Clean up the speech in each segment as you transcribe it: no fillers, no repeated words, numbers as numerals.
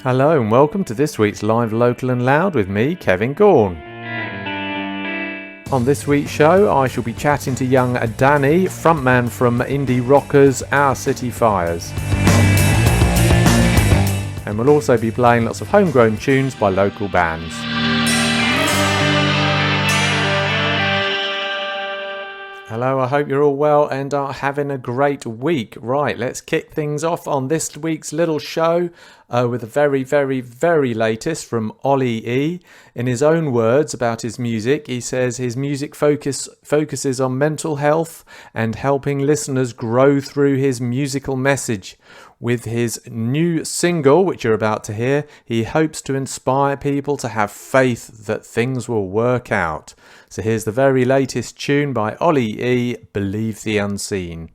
Hello and welcome to this week's Live Local and Loud with me, Kevin Gaughan. On this week's show, I shall be chatting to young Danny, frontman from indie rockers Our City Fires. And we'll also be playing lots of homegrown tunes by local bands. Hello, I hope you're all well and are having a great week. Right, let's kick things off on this week's little show with the very latest from Ollie E. In his own words about his music, he says his music focuses on mental health and helping listeners grow through his musical message. With his new single, which you're about to hear, he hopes to inspire people to have faith that things will work out. So here's the very latest tune by Ollie E, Believe the Unseen.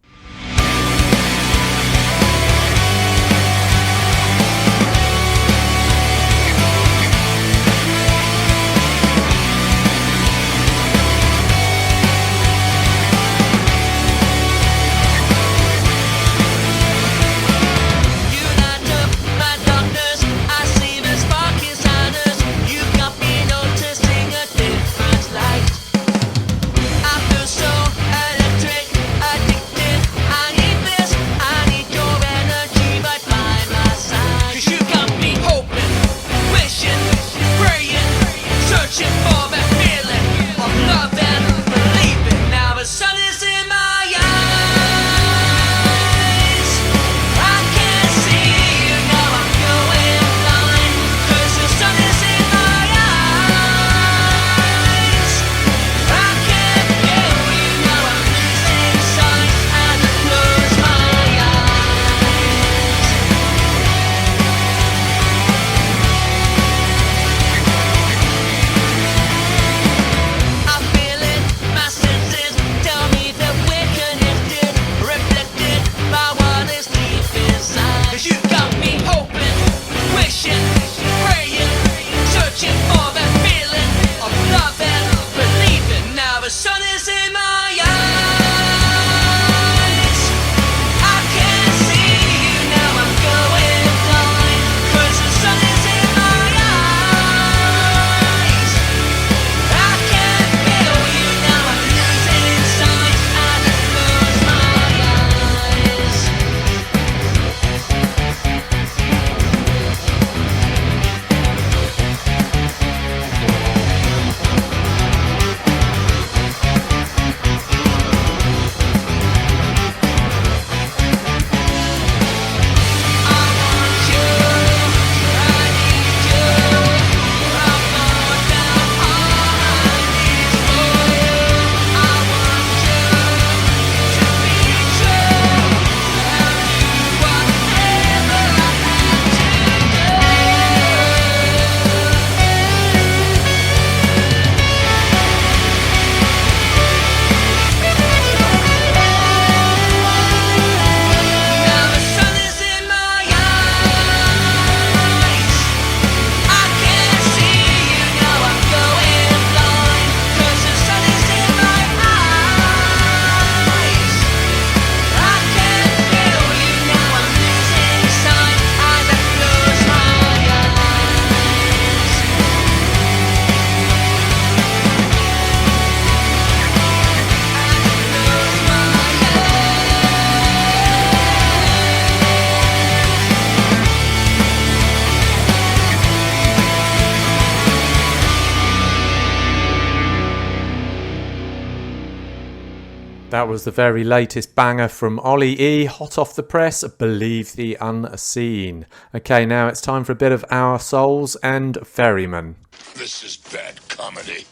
That was the very latest banger from Ollie E, hot off the press, Believe the Unseen. Okay, now it's time for a bit of Our Souls and Ferryman. This is bad comedy.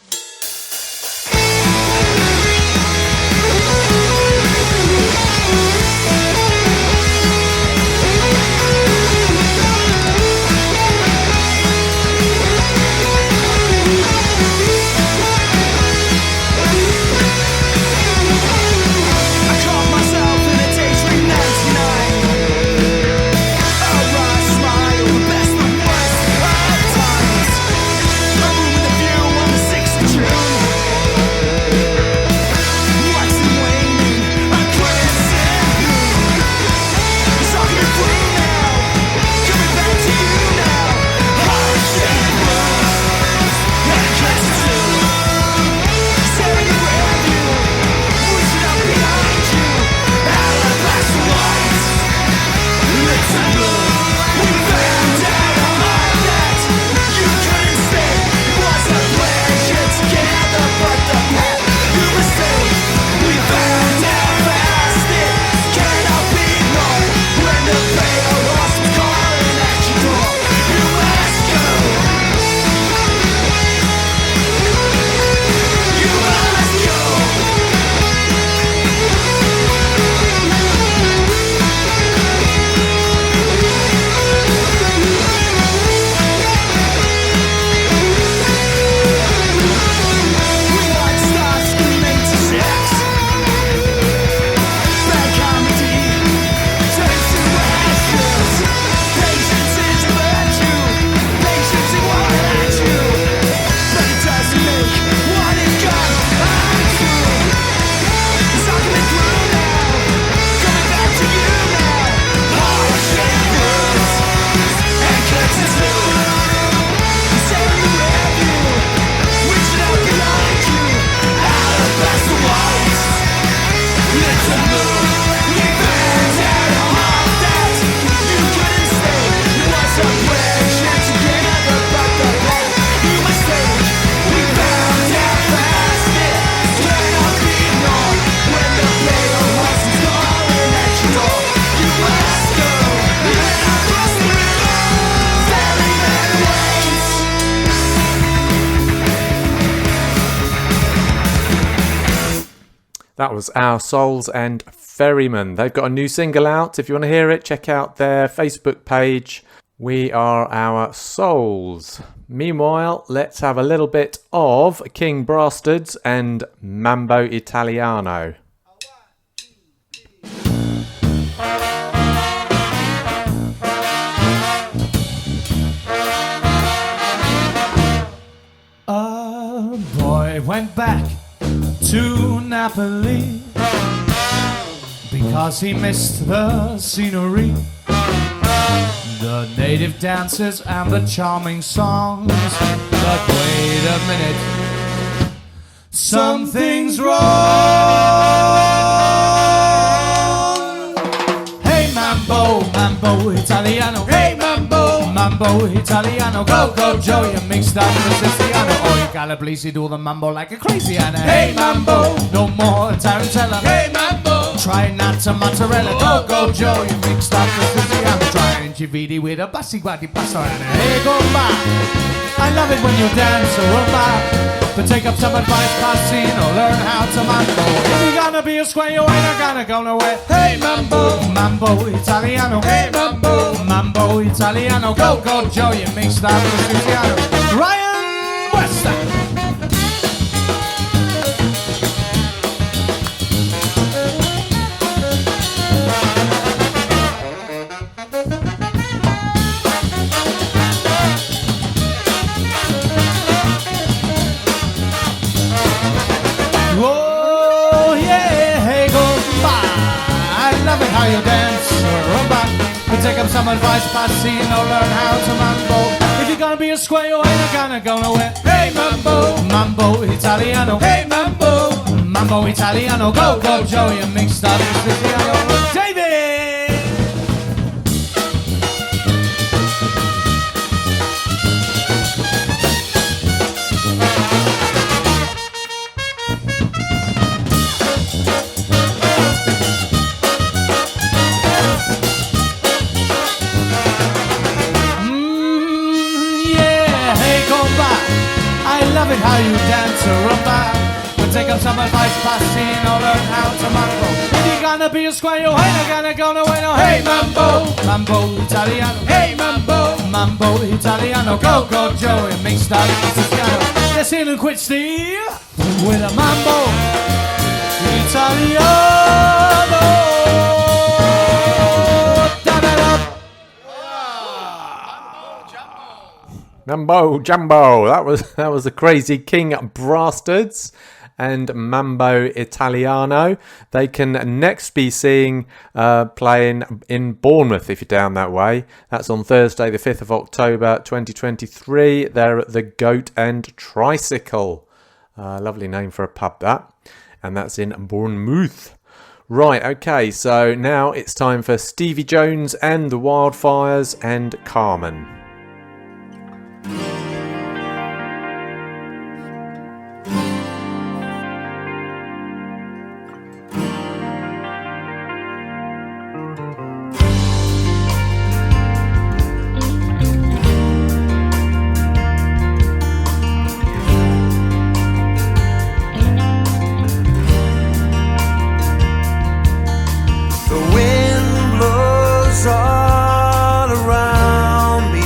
Waxing That was Our Souls and Ferryman. They've got a new single out. If you want to hear it, check out their Facebook page. We Are Our Souls. Meanwhile, let's have a little bit of King Brastards and Mambo Italiano. A boy went back to Napoli because he missed the scenery, the native dances and the charming songs. But wait a minute, something's wrong. Hey mambo, mambo Italiano. Hey mambo, mambo Italiano. Go, go Joe, you mixed up the Siciliano. Oh, you Calabrese do the mambo like a crazy Anna. Hey mambo, no more tarantella. Hey mambo, try not to mozzarella. Go, go Joe, you mixed up the Siciliano. Try inciviti with a bassi guardi pastorana. Hey gomba, I love it when you dance a rumba. But take up some advice, Passino, learn how to mambo. If you're gonna be a square, you ain't gonna go nowhere. Hey mambo, mambo Italiano. Hey mambo, mambo Italiano. Go, go Joe, you mixed up the Siciliano. Ryan Wester. Oh yeah, hey gomba, I love it how you dance rumba. We take up some advice, Passino, learn how to mambo. If you're gonna be a square, you ain't gonna go nowhere. Hey mambo, mambo Italiano. Hey mambo, mambo Italiano. Go, go Joe, you mixed up the Siciliano. David! Love it how you dance a rumba. We'll take up some advice, Passino, learn how to mambo. If you're gonna be a square, you ain't gonna go nowhere. No, hey mambo, mambo Italiano. Hey mambo, mambo Italiano. Go, go Joe, it makes style Siciliano. Let's hear them quit Steve with a mambo Italiano. Mambo Jumbo, that was the crazy King Brastards and Mambo Italiano. They can next be seen playing in Bournemouth if you're down that way. That's on Thursday the 5th of October 2023. They're at the Goat and Tricycle. Lovely name for a pub that. And that's in Bournemouth. Right, okay, so now it's time for Stevie Jones and the Wildfires and Carmen. The wind blows all around me.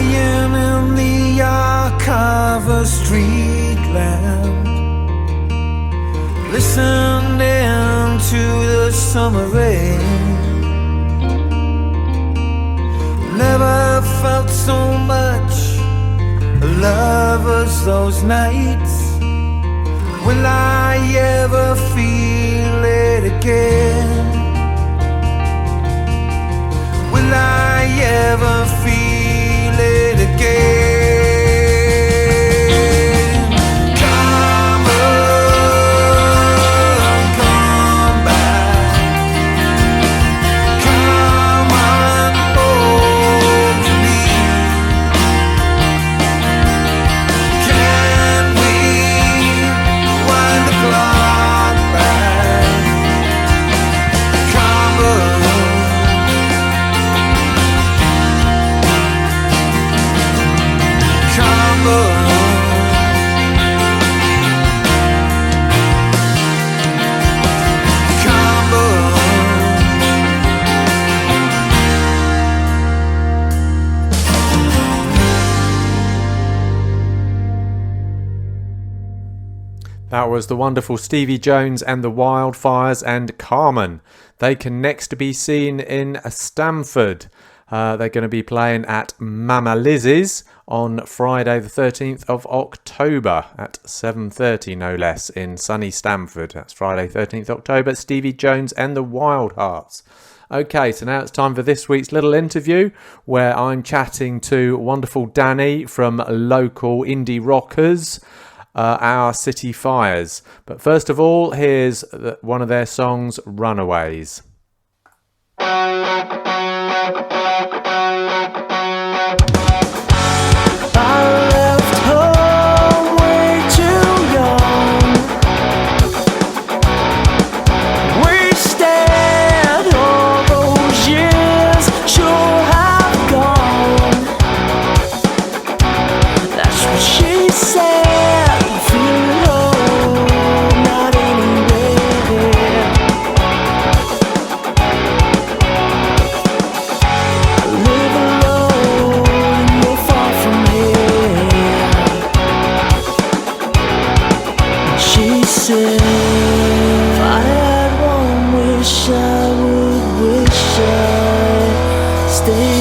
Lying in the arc of a street lamp, listening to the summer rain. Never felt so much love as those nights. Will I ever feel it again? Will I ever feel it again? Come on, come back. Come on home to me. Can we wind the clock back? Come on. Come on. Come on. That was the wonderful Stevie Jones and the Wildfires and Carmen. They can next be seen in Stamford. They're going to be playing at Mama Liz's on Friday the 13th of October at 7:30 no less in sunny Stamford. That's Friday 13th October. Stevie Jones and the Wild Hearts. Okay, so now it's time for this week's little interview where I'm chatting to wonderful Danny from local indie rockers, Our City Fires. But first of all, here's one of their songs, Runaways. Stay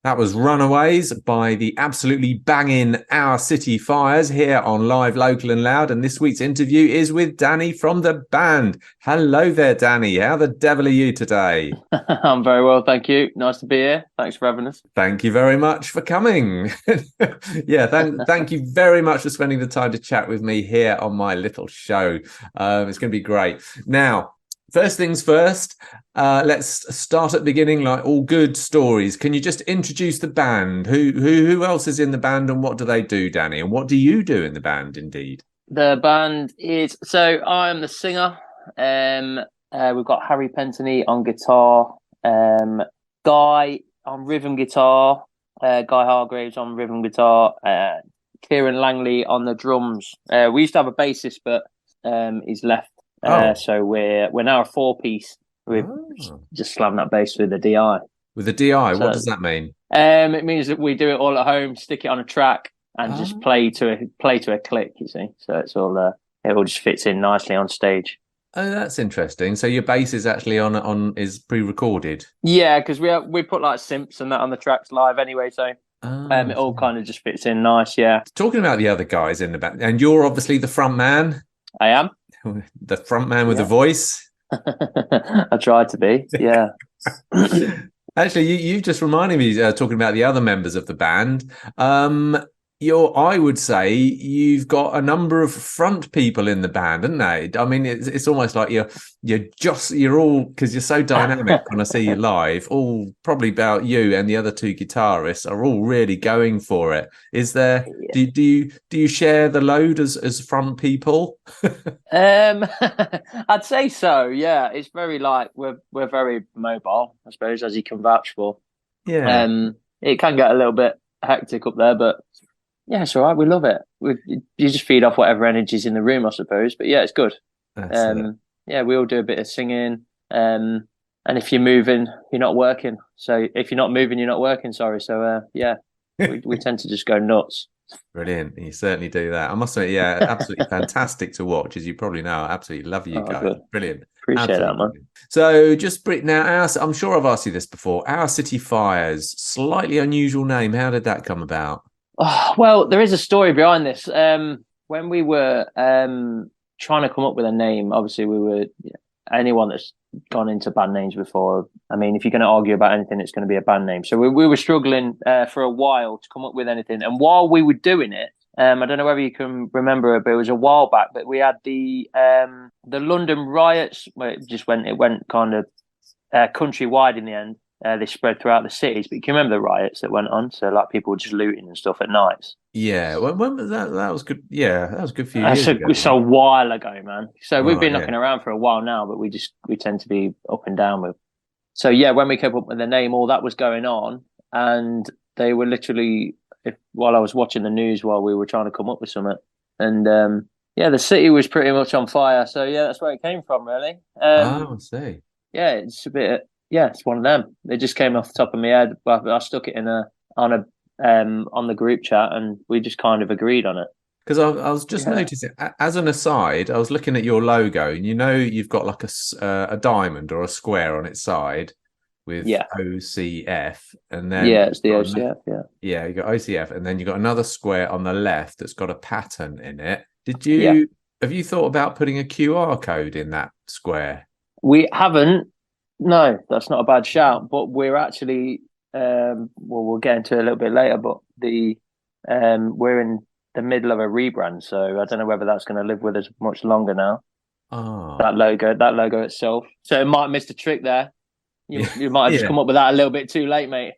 That was Runaways by the absolutely banging Our City Fires here on Live, Local and Loud. And this week's interview is with Danny from the band. Hello there, Danny. How the devil are you today? I'm very well, thank you. Nice to be here. Thanks for having us. Thank you very much for coming. Yeah, thank you very much for spending the time to chat with me here on my little show. It's going to be great. Now, first things first, let's start at the beginning, like all good stories. Can you just introduce the band? Who else is in the band, and what do they do, Danny? And what do you do in the band, indeed? The band is I'm the singer. We've got Harry Pentony on guitar, Guy on rhythm guitar, Guy Hargraves on rhythm guitar, Kieran Langley on the drums. We used to have a bassist, but he's left. So we're now a 4-piece. We've just slammed that bass with the DI. With the DI, what does that mean? It means that we do it all at home, stick it on a track, and just play to a click. You see, so it's all it all just fits in nicely on stage. Oh, that's interesting. So your bass is actually is pre-recorded. Yeah, because we put like synths and that on the tracks live anyway, so it all kind of just fits in nice. Yeah. Talking about the other guys in the band, and you're obviously the front man. I am. The front man with the voice. I try to be, yeah. Actually, you just reminded me talking about the other members of the band. I would say you've got a number of front people in the band, haven't they? I mean, it's almost like you're all, because you're so dynamic when I see you live, all probably about you and the other two guitarists are all really going for it. Is there? Yeah. Do you share the load as front people? I'd say so. Yeah, it's very like we're very mobile, I suppose, as you can vouch for. Yeah. It can get a little bit hectic up there, but. Yeah, it's all right. We love it. You just feed off whatever energy's in the room, I suppose. But yeah, it's good. Yeah, we all do a bit of singing. And if you're moving, you're not working. So if you're not moving, you're not working. Sorry. So yeah, we tend to just go nuts. Brilliant. You certainly do that. I must say, yeah, absolutely fantastic to watch, as you probably know. I absolutely love you guys. Good. Brilliant. Appreciate that, man. So just now, I'm sure I've asked you this before. Our City Fires, slightly unusual name. How did that come about? Oh, well, there is a story behind this. When we were trying to come up with a name, obviously anyone that's gone into band names before. I mean, if you're going to argue about anything, it's going to be a band name. So we were struggling for a while to come up with anything. And while we were doing it, I don't know whether you can remember it, but it was a while back. But we had the London riots, where it went kind of countrywide in the end. They spread throughout the cities, but you can remember the riots that went on. So, like, people were just looting and stuff at nights. Yeah, when was that? That was good. Yeah, that was a good few years ago. It's a while ago, man. So we've been knocking around for a while now, but we tend to be up and down with. So yeah, when we came up with the name, all that was going on, and they were literally while I was watching the news while we were trying to come up with something, and the city was pretty much on fire. So yeah, that's where it came from, really. I see. Yeah, it's a bit. Yeah, it's one of them. It just came off the top of my head. I stuck it on the group chat, and we just kind of agreed on it. Because I was just noticing, as an aside, I was looking at your logo, and you've got like a diamond or a square on its side with OCF, and then it's the OCF. Yeah, you got OCF, and then you got another square on the left that's got a pattern in it. Have you thought about putting a QR code in that square? We haven't. No, that's not a bad shout. But we're actually, we'll get into it a little bit later. But we're in the middle of a rebrand, so I don't know whether that's going to live with us much longer now. Oh. That logo itself. So it might have missed a trick there. You might have just come up with that a little bit too late, mate.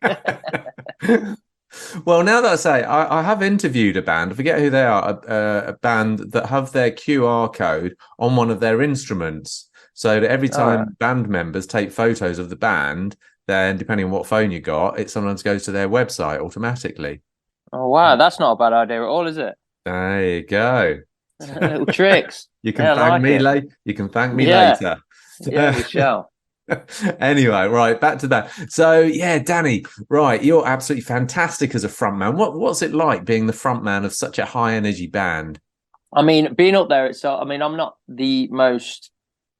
Well, now that I say, I have interviewed a band, I forget who they are, a band that have their QR code on one of their instruments. So that every time band members take photos of the band, then depending on what phone you got, it sometimes goes to their website automatically. Oh, wow. That's not a bad idea at all, is it? There you go. Little tricks. You can thank me later. You can thank me later. Yeah, we shall. Anyway, right, back to that. So, yeah, Danny, right, you're absolutely fantastic as a frontman. What's it like being the frontman of such a high-energy band? I mean, being up there,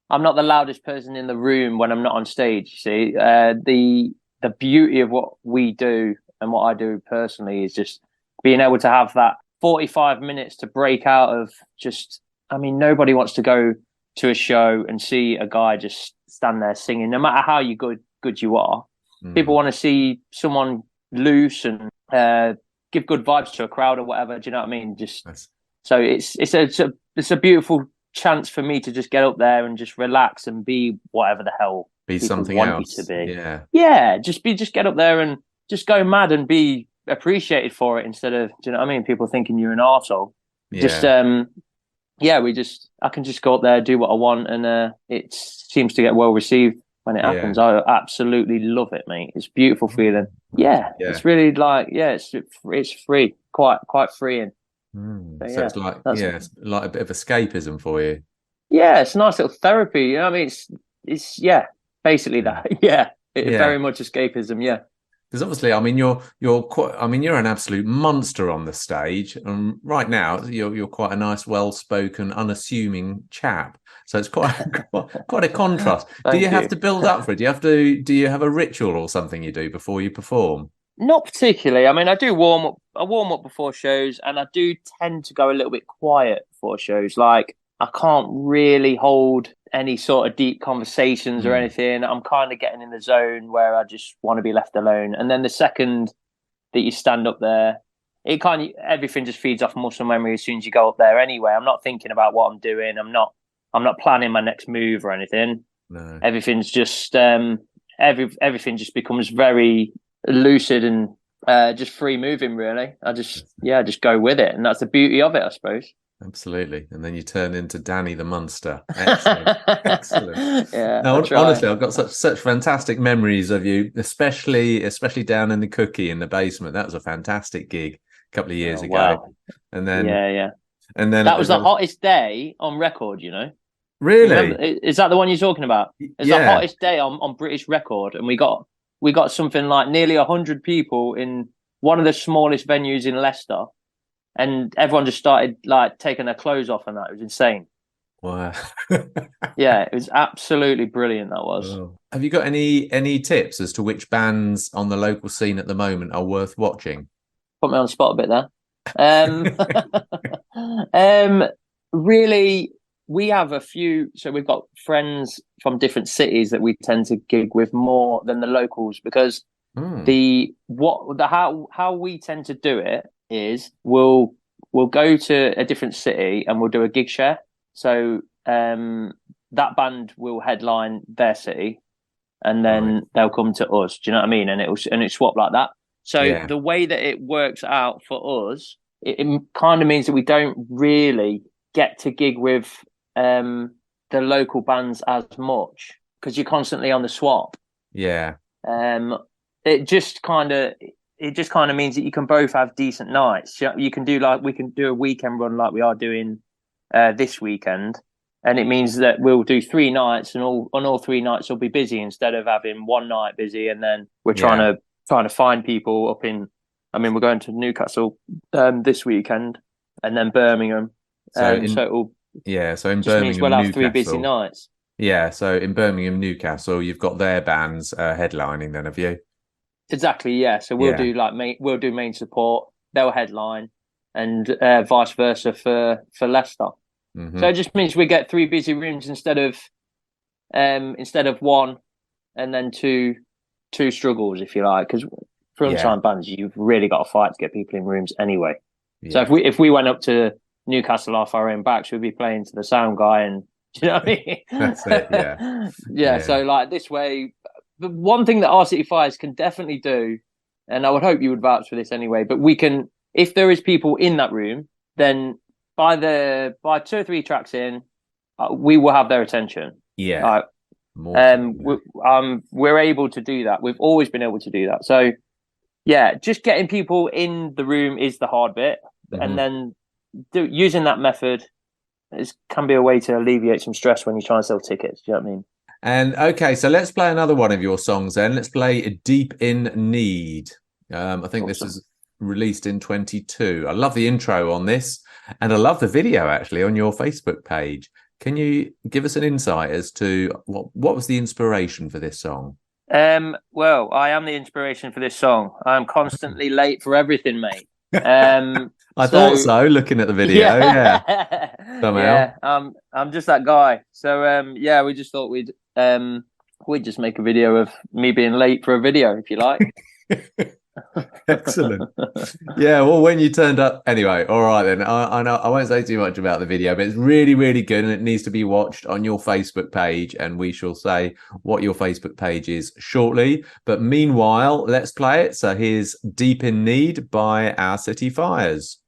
I'm not the loudest person in the room when I'm not on stage, you see. The beauty of what we do and what I do personally is just being able to have that 45 minutes to break out of just, I mean, nobody wants to go to a show and see a guy just stand there singing, no matter how good you are. People want to see someone loose and give good vibes to a crowd or whatever. Do you know what I mean? So it's a beautiful chance for me to just get up there and just relax and be whatever the hell be people something want else. me to be. Yeah, just get up there and just go mad and be appreciated for it instead of, do you know what I mean? People thinking you're an arsehole. I can just go up there, do what I want, and it seems to get well received when it happens. I absolutely love it, mate. It's a beautiful feeling. It's really like, it's free, quite freeing. So it's like, it's like a bit of escapism for you. Yeah, it's a nice little therapy. You know what I mean? It's basically that. Very much escapism. Yeah. Because obviously, I mean, you're quite. I mean, you're an absolute monster on the stage, and right now you're quite a nice, well-spoken, unassuming chap. So it's quite a contrast. Do you have to build up for it? Do you have a ritual or something you do before you perform? Not particularly. I mean, I do warm up. I warm up before shows, and I do tend to go a little bit quiet before shows. Like, I can't really hold any sort of deep conversations or anything. I'm kind of getting in the zone where I just want to be left alone. And then the second that you stand up there, everything just feeds off muscle memory as soon as you go up there anyway. I'm not thinking about what I'm doing. I'm not planning my next move or anything. No. Everything's just everything just becomes very lucid and just free moving, really. I just go with it, and that's the beauty of it, I suppose. Absolutely. And then you turn into Danny the Munster. Excellent. Excellent. Yeah. No, honestly, I've got such fantastic memories of you, especially down in the Cookie in the basement. That was a fantastic gig a couple of years ago. Wow. And then and then that was the hottest day on record, you know. Really? Remember, is that the one you're talking about? It's the hottest day on British record, and we got something like nearly 100 people in one of the smallest venues in Leicester. And everyone just started like taking their clothes off, and that was insane. Wow. Yeah, it was absolutely brilliant. That was. Oh. Have you got any tips as to which bands on the local scene at the moment are worth watching? Put me on the spot a bit there. Really, we have a few. So we've got friends from different cities that we tend to gig with more than the locals, because how we tend to do it is we'll go to a different city and we'll do a gig share. So that band will headline their city, and then they'll come to us. Do you know what I mean? And it's swap like that. So the way that it works out for us, it kind of means that we don't really get to gig with the local bands as much, because you're constantly on the swap. Yeah. It just kind of means that you can both have decent nights. You can do we can do a weekend run like we are doing this weekend, and it means that we'll do 3 nights, and on all 3 nights will be busy instead of having one night busy. And then we're trying to find people up in. I mean, we're going to Newcastle this weekend, and then Birmingham. So in Birmingham, means we'll have 3 busy nights. Yeah, so in Birmingham, Newcastle, you've got their bands headlining. Then have you? Exactly, yeah. So we'll do we'll do main support, they'll headline, and vice versa for Leicester. Mm-hmm. So it just means we get 3 busy rooms instead of one, and then two struggles, if you like. Because for unsigned bands, you've really got to fight to get people in rooms anyway. Yeah. So if we went up to Newcastle off our own backs, we'd be playing to the sound guy, and do you know what I mean? That's it. Yeah. So like this way. The one thing that RCT Fires can definitely do, and I would hope you would vouch for this anyway, but we can, if there is people in that room, then by 2 or 3 tracks in, we will have their attention. Yeah. We're able to do that. We've always been able to do that. So yeah, just getting people in the room is the hard bit. Mm-hmm. And then using that method can be a way to alleviate some stress when you try and sell tickets. Do you know what I mean? And okay, so let's play another one of your songs then. Let's play Deep in Need. I think awesome. This was released in 22. I love the intro on this, and I love the video actually on your Facebook page. Can you give us an insight as to what was the inspiration for this song? Well, I am the inspiration for this song. I'm constantly late for everything, mate. Um, I thought so, looking at the video. Yeah, somehow. yeah. I'm just that guy. So, yeah, we just thought we'd just make a video of me being late for a video, if you like. Excellent. Yeah, well, when you turned up, anyway, all right then. I know I won't say too much about the video, but it's really, really good, and it needs to be watched on your Facebook page, and we shall say what your Facebook page is shortly. But meanwhile, let's play it. So here's Deep in Need by Our City Fires.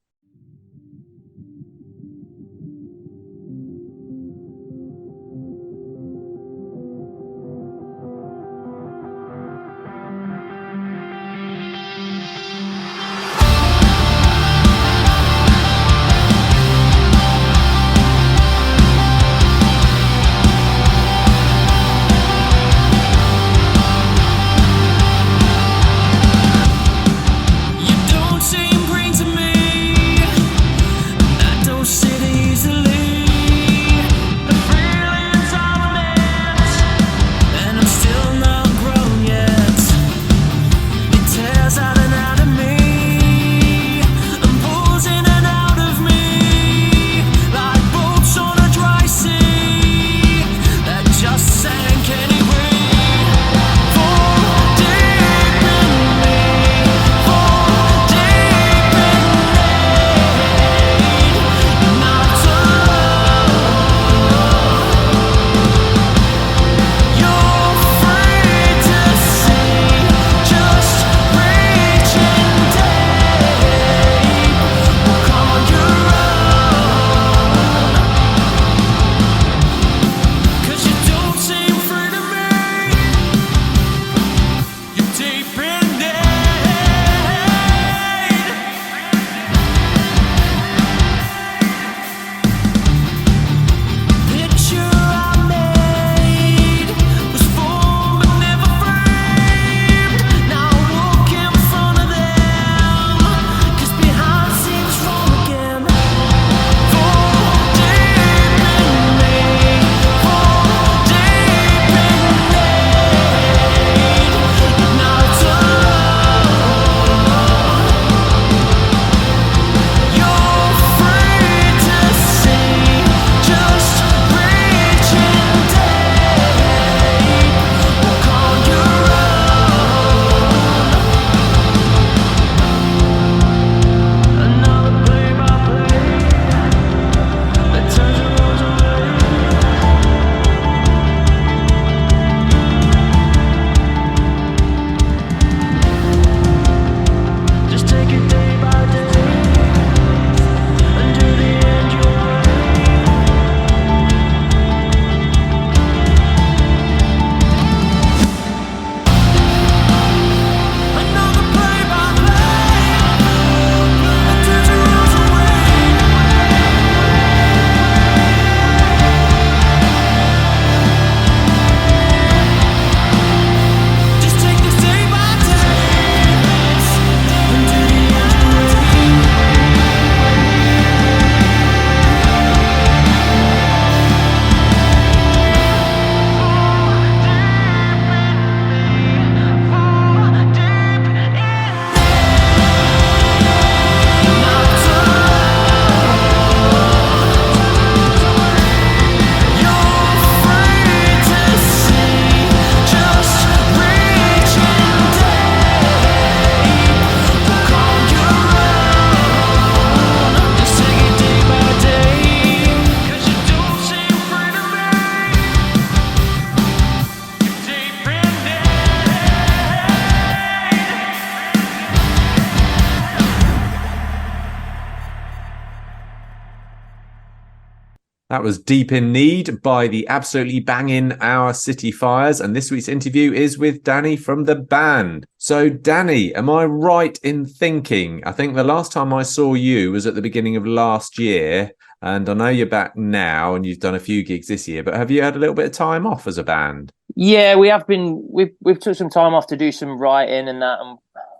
That was Deep in Need by the absolutely banging Our City Fires. And this week's interview is with Danny from the band. So, Danny, am I right in thinking, I think the last time I saw you was at the beginning of last year. And I know you're back now and you've done a few gigs this year, but have you had a little bit of time off as a band? Yeah, we have been. We've took some time off to do some writing and that,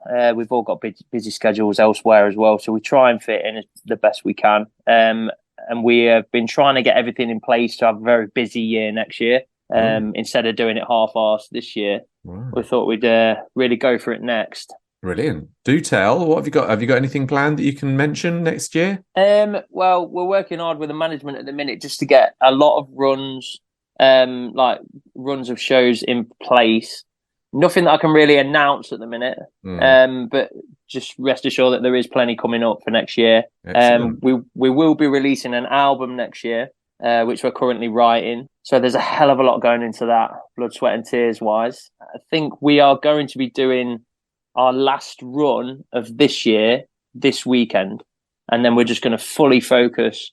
and we've all got busy schedules elsewhere as well. So we try and fit in the best we can. And we have been trying to get everything in place to have a very busy year next year. Instead of doing it half-assed this year. Right. we thought we'd really go for it next. Brilliant. Do tell. What have you got? Have you got anything planned that you can mention next year? Well, we're working hard with the management at the minute just to get a lot of runs, like runs of shows in place. Nothing that I can really announce at the minute. But just rest assured that there is plenty coming up for next year. Excellent. We will be releasing an album next year, which we're currently writing. So there's a hell of a lot going into that, blood, sweat, and tears wise. I think we are going to be doing our last run of this year this weekend, and then we're just going to fully focus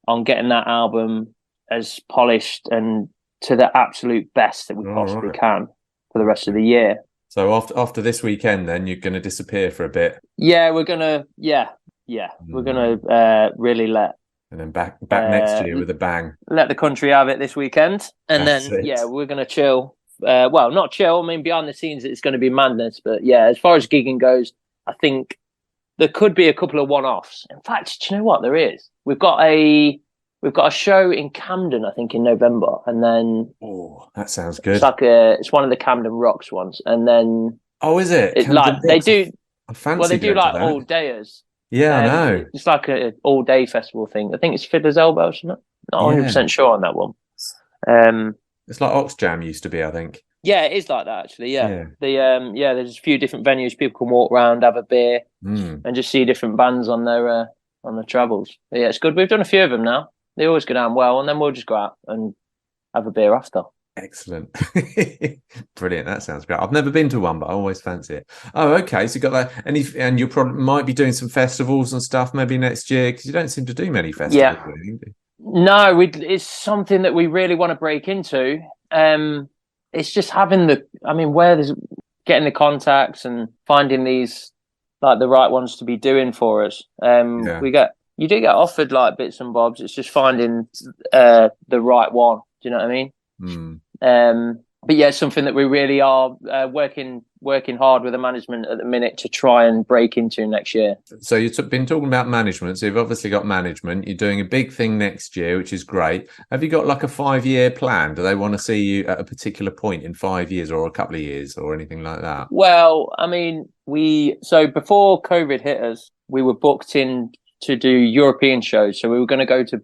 on getting that album as polished and to the absolute best that we possibly can for the rest of the year. So after this weekend, then you're going to disappear for a bit. Yeah, we're gonna. We're gonna really let. And then back next year with a bang. Let the country have it this weekend, and That's then it. we're gonna chill. Well, not chill. I mean, behind the scenes, it's going to be madness. But yeah, as far as gigging goes, I think there could be a couple of one-offs. In fact, do you know what? There is. We've got a show in Camden, I think, in November, and then that sounds good. It's one of the Camden Rocks ones, and then is it? They do. I fancy. Well, they do like that. all dayers. Yeah, I know. It's like an all-day festival thing. I think it's Fiddler's Elbow, isn't it? Not 100% sure on that one. It's like Oxjam used to be, I think. Yeah, it is like that actually. Yeah. There's a few different venues people can walk around, have a beer, and just see different bands on their travels. But yeah, it's good. We've done a few of them now. They always go down well, and then we'll just go out and have a beer after. Excellent. Brilliant. That sounds great. I've never been to one, but I always fancy it. Oh, okay. So you got that, and you probably might be doing some festivals and stuff maybe next year, because you don't seem to do many festivals. Yeah. Really, do you? No, it's something that we really want to break into. It's just having getting the contacts and finding these like the right ones to be doing for us. You do get offered like bits and bobs. It's just finding the right one. Do you know what I mean? But yeah, it's something that we really are working hard with the management at the minute to try and break into next year. So you've been talking about management. So you've obviously got management. You're doing a big thing next year, which is great. Have you got like a 5-year plan? Do they want to see you at a particular point in 5 years or a couple of years or anything like that? Well, I mean, before COVID hit us, we were booked in to do European shows. So we were going to go to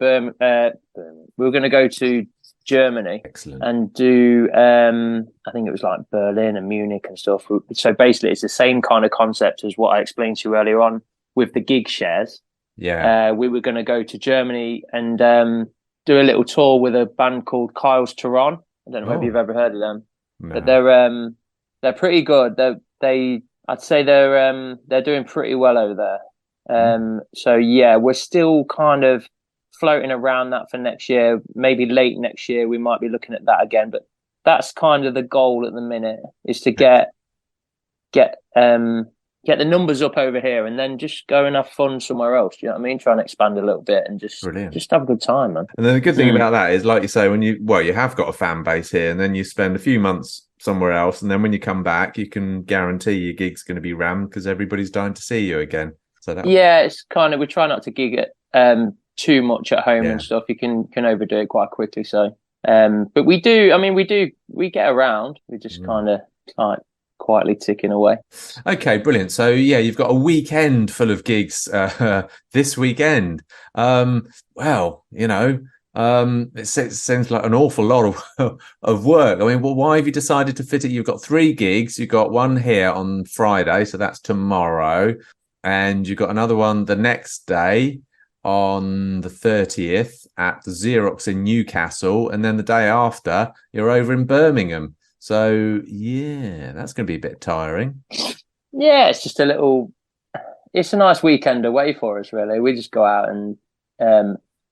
we were going to go to Germany. Excellent. And do I think it was like Berlin and Munich and stuff. So basically it's the same kind of concept as what I explained to you earlier on with the gig shares. Yeah. We were going to go to Germany and do a little tour with a band called Kyle's Tehran. I don't know if you've ever heard of them. No. But they're pretty good. I'd say they're doing pretty well over there. So yeah, we're still kind of floating around that for next year. Maybe late next year we might be looking at that again, but that's kind of the goal at the minute, is to get the numbers up over here and then just go and have fun somewhere else. Do you know what I mean? Try and expand a little bit and just have a good time, man. And then the good thing about that is, like you say, when you have got a fan base here, and then you spend a few months somewhere else, and then when you come back, you can guarantee your gig's going to be rammed because everybody's dying to see you again. So it's kind of, we try not to gig it too much at home and stuff. You can overdo it quite quickly. So but we get around. We just kind of like quietly ticking away. Okay, brilliant. So yeah, you've got a weekend full of gigs this weekend. Well, it seems like an awful lot of work. I mean, why have you decided to fit it? You've got 3 gigs. You've got one here on Friday, so that's tomorrow, and you've got another one the next day on the 30th at the Xerox in Newcastle, and then the day after you're over in Birmingham. So yeah, that's going to be a bit tiring. Yeah, it's just it's a nice weekend away for us, really. We just go out and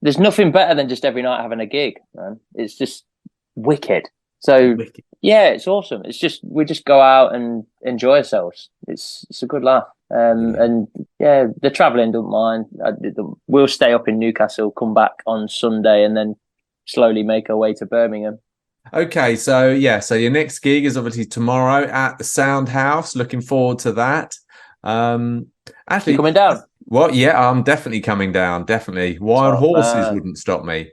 there's nothing better than just every night having a gig, man. It's just wicked. So yeah, it's awesome. It's just, we just go out and enjoy ourselves. It's a good laugh. And yeah, the travelling don't mind. We'll stay up in Newcastle, come back on Sunday, and then slowly make our way to Birmingham. Okay, so your next gig is obviously tomorrow at the Sound House. Looking forward to that. Actually, you coming down? What? Yeah, I'm definitely coming down. Definitely, wild horses wouldn't stop me.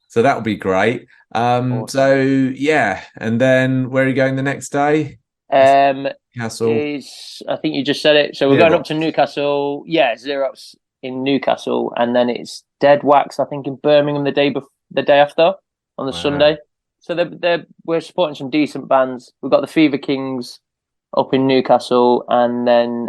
So that would be great. Awesome. So yeah, and then where are you going the next day? Castle. I think you just said it. So we're going up to Newcastle. Yeah, Xerox in Newcastle, and then it's Dead Wax, I think, in Birmingham the day after on the Sunday. So we're supporting some decent bands. We've got the Fever Kings up in Newcastle, and then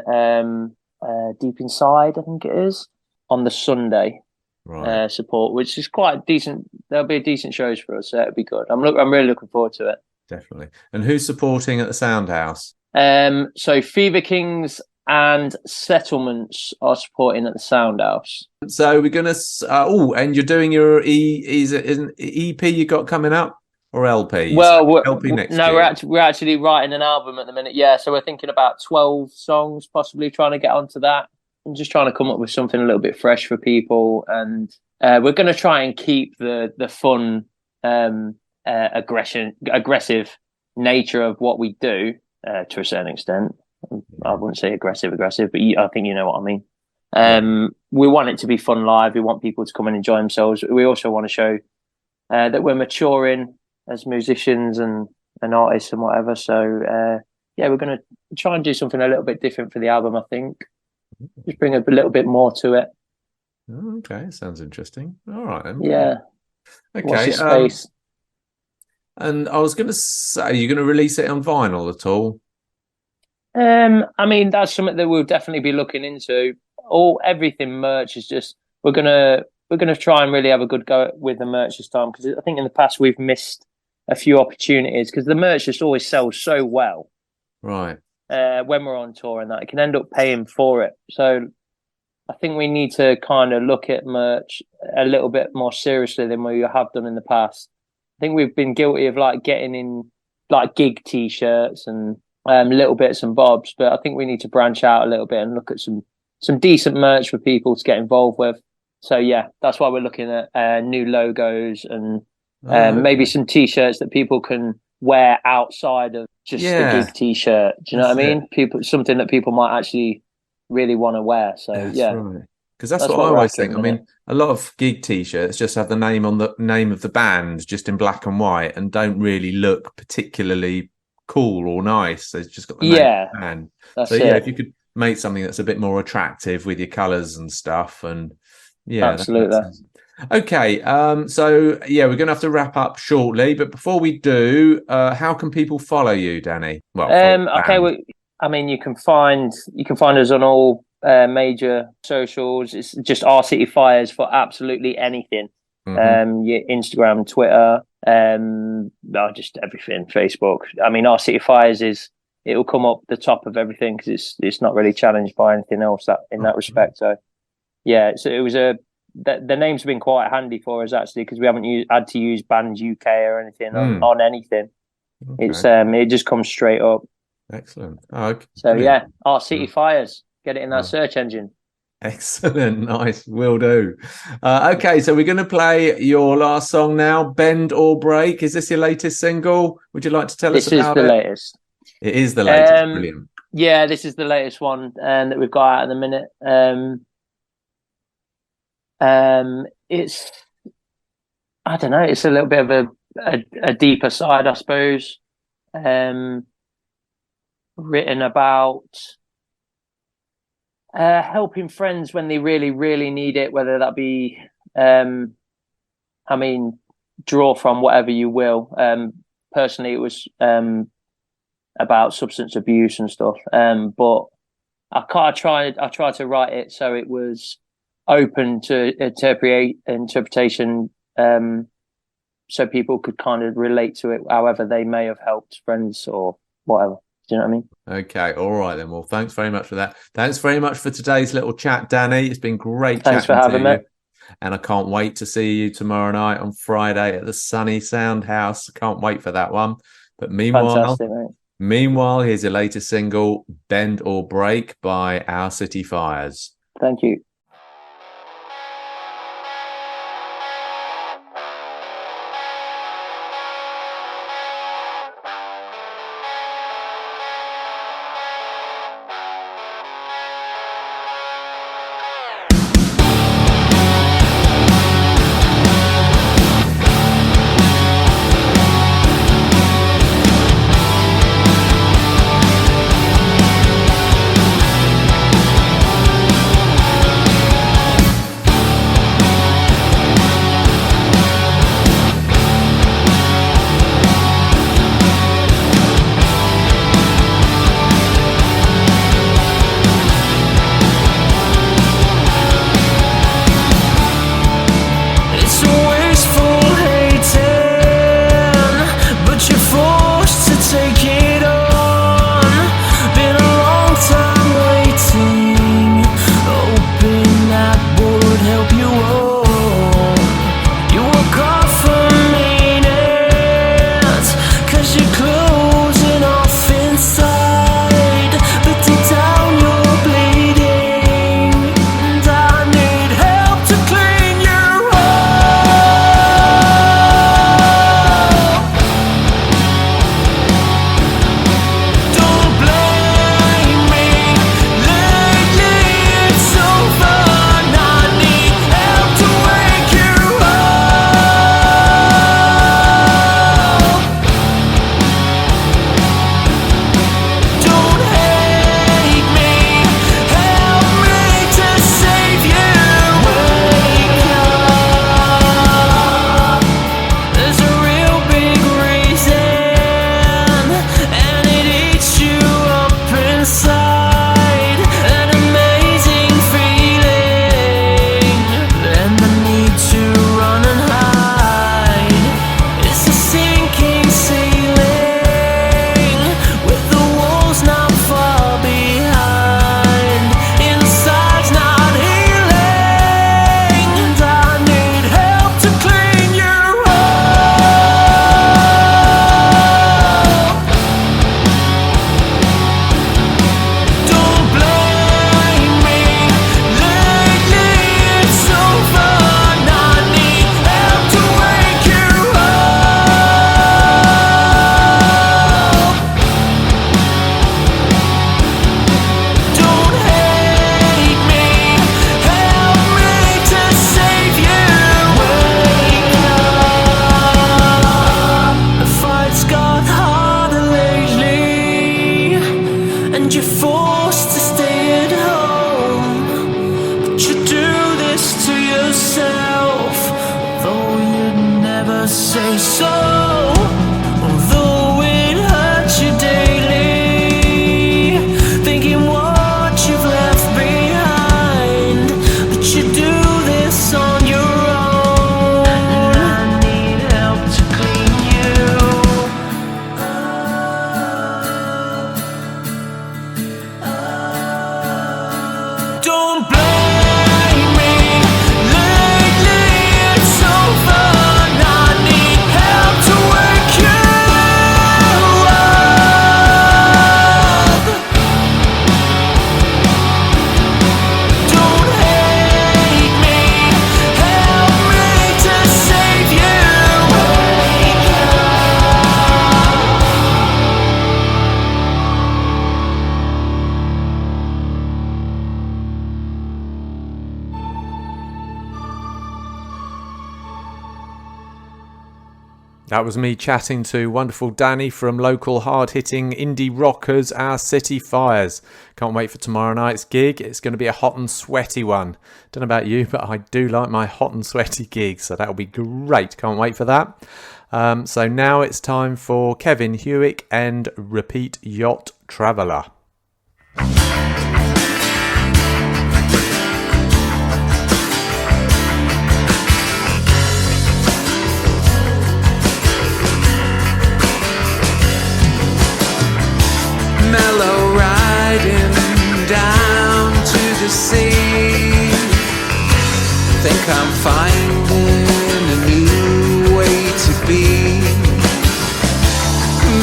Deep Inside, I think it is, on the Sunday. Right. Support, which is quite decent. There'll be decent shows for us, so it'll be good. I'm really looking forward to it. Definitely. And who's supporting at the Sound House? So Fever Kings and Settlements are supporting at the Sound House. So we're gonna. And you're doing your is it an EP you got coming up or LP? Well, LP next year. we're actually writing an album at the minute. Yeah, so we're thinking about 12 songs, possibly trying to get onto that, and just trying to come up with something a little bit fresh for people. And we're going to try and keep the fun, aggressive nature of what we do to a certain extent. I wouldn't say aggressive, but I think you know what I mean. We want it to be fun live. We want people to come and enjoy themselves. We also want to show that we're maturing as musicians and artists and whatever. So we're going to try and do something a little bit different for the album, I think. Just bring a little bit more to it. Okay, sounds interesting. All right, then. Yeah. Okay. Watch this space. And I was going to say, are you going to release it on vinyl at all? I mean, that's something that we'll definitely be looking into. Everything merch is just we're gonna try and really have a good go with the merch this time, because I think in the past we've missed a few opportunities because the merch just always sells so well. Right. When we're on tour and that, it can end up paying for it. So I think we need to kind of look at merch a little bit more seriously than we have done in the past. I think we've been guilty of like getting in like gig t-shirts and little bits and bobs, but I think we need to branch out a little bit and look at some decent merch for people to get involved with. So yeah, that's why we're looking at new logos and maybe some t-shirts that people can wear outside of just the gig t-shirt. Do you know what I mean? Something that people might actually really want to wear. So right. Because that's what I always think. I mean, a lot of gig t-shirts just have the name of the band just in black and white and don't really look particularly cool or nice. It's just got the name of the band. So if you could make something that's a bit more attractive with your colours and stuff, and absolutely. Okay, so we're gonna have to wrap up shortly, but before we do, how can people follow you, Danny? Well, I mean, you can find us on all major socials. It's just Our City Fires for absolutely anything. Your Instagram, Twitter, just everything. Facebook. I mean, Our City Fires it'll come up the top of everything because it's not really challenged by anything else in that respect. So so it was the name's been quite handy for us actually, because we haven't had to use Band UK or anything on anything. Okay. It's it just comes straight up. Excellent. Okay. So Our City Fires. Get it in that search engine. Excellent. Nice. Will do. Okay, so we're going to play your last song now, Bend or Break. Is this your latest single? Would you like to tell us about it? This is the latest. It is the latest. Brilliant. Yeah, this is the latest one that we've got out at the minute. It's, I don't know, it's a little bit of a deeper side, I suppose. Written about helping friends when they really, really need it, whether that be, draw from whatever you will. Personally, it was about substance abuse and stuff. But I tried to write it so it was open to interpretation, so people could kind of relate to it however they may have helped friends or whatever. Do you know what I mean? Okay, all right then. Well, thanks very much for that. Thanks very much for today's little chat, Danny. It's been great. Thanks for having me. And I can't wait to see you tomorrow night on Friday at the Sunny Sound House. Can't wait for that one. But meanwhile, here's your latest single, Bend or Break by Our City Fires. Thank you. That was me chatting to wonderful Danny from local hard-hitting indie rockers, Our City Fires. Can't wait for tomorrow night's gig. It's going to be a hot and sweaty one. Don't know about you, but I do like my hot and sweaty gigs, so that'll be great. Can't wait for that. So now it's time for Kevin Hewitt and Repeat Yacht Traveller. Mellow riding down to the sea. Think I'm finding a new way to be.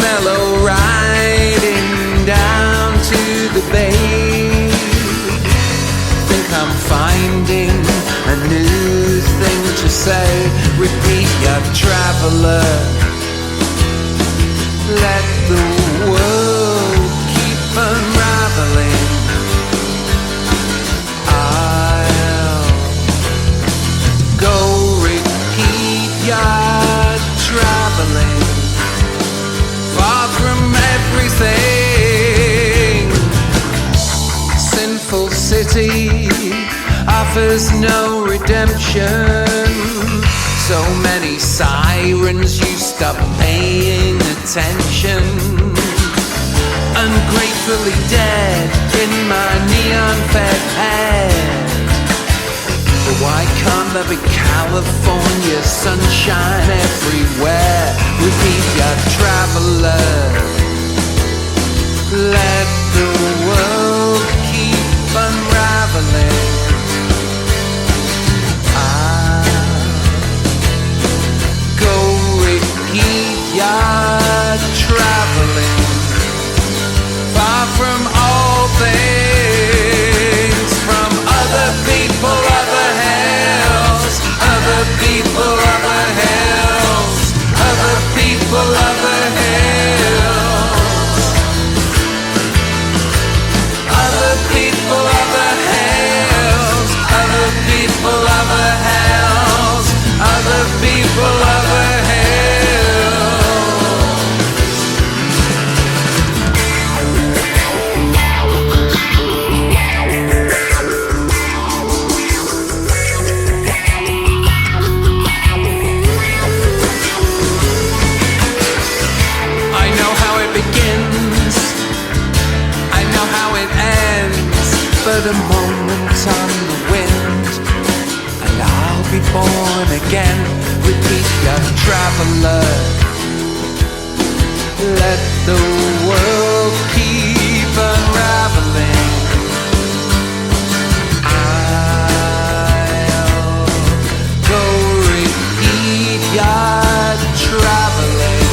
Mellow riding down to the bay. Think I'm finding a new thing to say. Repeat, your traveler. Let the world unraveling. I'll go repeat your traveling, far from everything. Sinful city offers no redemption. So many sirens, you stop paying attention. Ungratefully dead in my neon-fed head. But why can't there be California sunshine everywhere? Repeat, your traveler. Let the world keep unraveling. I'll go repeat your traveling. Far from all things, from other people, other hells, other people, other hells, other people, other hells, other people, other hells, other people, other hells, other people, other hells. But a moment on the wind, and I'll be born again. Repeat, your traveler. Let the world keep unraveling. I'll go repeat your traveling,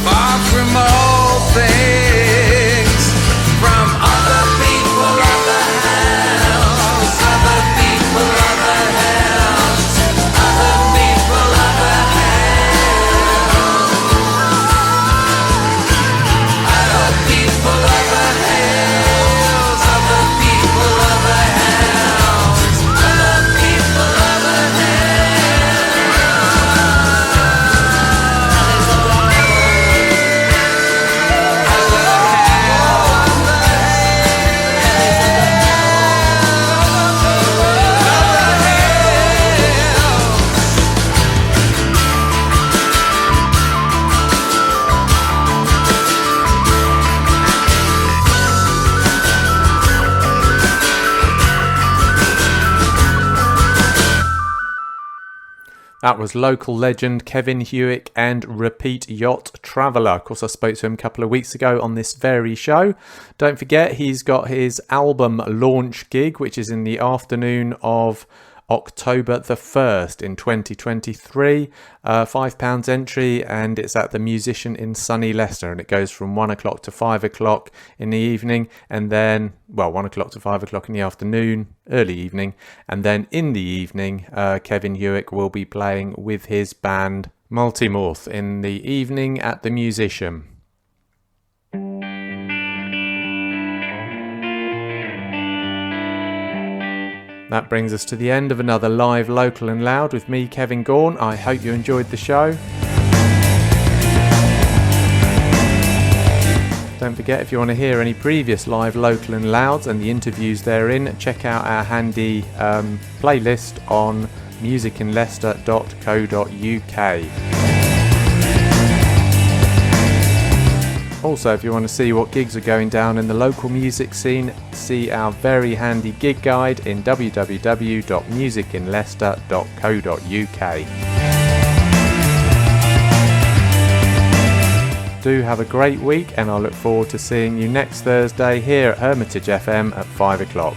far from all things, from other people, other hells, other people, other hells, other people, other hells, other people, other hells, other people, other hells, other people, other That was local legend Kevin Hewitt and Repeat Yacht Traveller. Of course, I spoke to him a couple of weeks ago on this very show. Don't forget, he's got his album launch gig, which is in the afternoon of October the 1st in 2023. £5 entry, and it's at the Musician in sunny Leicester, and it goes from 1 o'clock to 5 o'clock in the evening, and then 1 o'clock to 5 o'clock in the afternoon, early evening, and then in the evening Kevin Hewitt will be playing with his band Multimorph in the evening at the Musician. That brings us to the end of another live Local and Loud with me, Kevin Gaughan. I hope you enjoyed the show. Don't forget, if you want to hear any previous live local and louds and the interviews therein, check out our handy playlist on musicinleicester.co.uk. Also, if you want to see what gigs are going down in the local music scene, see our very handy gig guide in www.musicinleicester.co.uk. Do have a great week, and I look forward to seeing you next Thursday here at Hermitage FM at 5 o'clock.